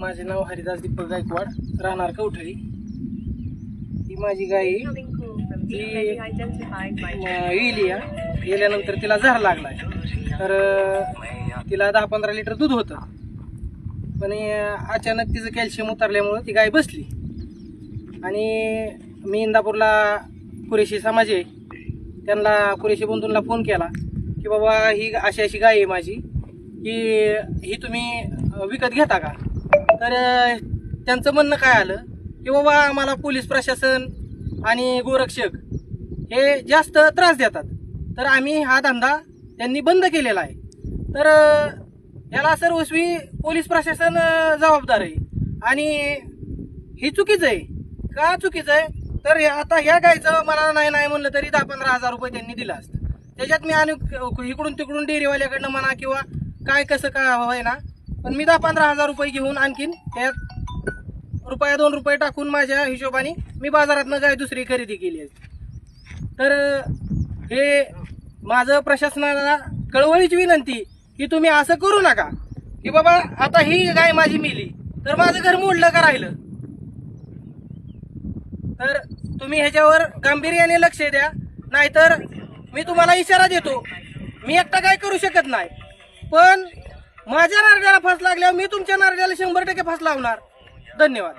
माझे नाव हरिदास दीपक गायकवाड, राहणार कवठळी। ही माझी गाय गेल्यानंतर तिला झार लागलाय, तर तिला 10-15 लिटर दूध होतं, पण अचानक तिचं कॅल्शियम उतरल्यामुळे ती गाय बसली। आणि मी इंदापूरला कुरेशी समाज आहे, त्यांना कुरेशी बंधूंना फोन केला की बाबा ही अशी अशी गाय आहे माझी, की ही तुम्ही विकत घेता का? तर त्यांचं म्हणणं काय आलं की बाबा आम्हाला पोलीस प्रशासन आणि गोरक्षक हे जास्त त्रास देतात, तर आम्ही हा धंदा त्यांनी बंद केलेला आहे। तर याला सर्वस्वी पोलीस प्रशासन जबाबदार आहे आणि हे चुकीचं आहे। का चुकीचं आहे? तर आता ह्या गायचं मला नाही म्हणलं तरी 10-15 हजार रुपये त्यांनी दिलं असतं। त्याच्यात मी आणि इकडून तिकडून डेअरीवाल्याकडनं म्हणा किंवा काय कसं काय हवंय ना, पण मी 10-15 हजार रुपये घेऊन आणखीन त्यात ₹1-2 टाकून माझ्या हिशोबाने मी बाजारातनं गाय दुसरी खरेदी केली आहे। तर हे माझं प्रशासनाला कळवळीची विनंती की तुम्ही असं करू नका की बाबा आता ही गाय माझी मेली तर माझं घर मोडलं का राहिलं। तर तुम्ही ह्याच्यावर गांभीर्याने लक्ष द्या, नाहीतर मी तुम्हाला इशारा देतो, मी एकटा काय करू शकत नाही, पण माझ्या नारळाला फास लागल्यावर मी तुमच्या नारळाला 100% फास लावणार। धन्यवाद।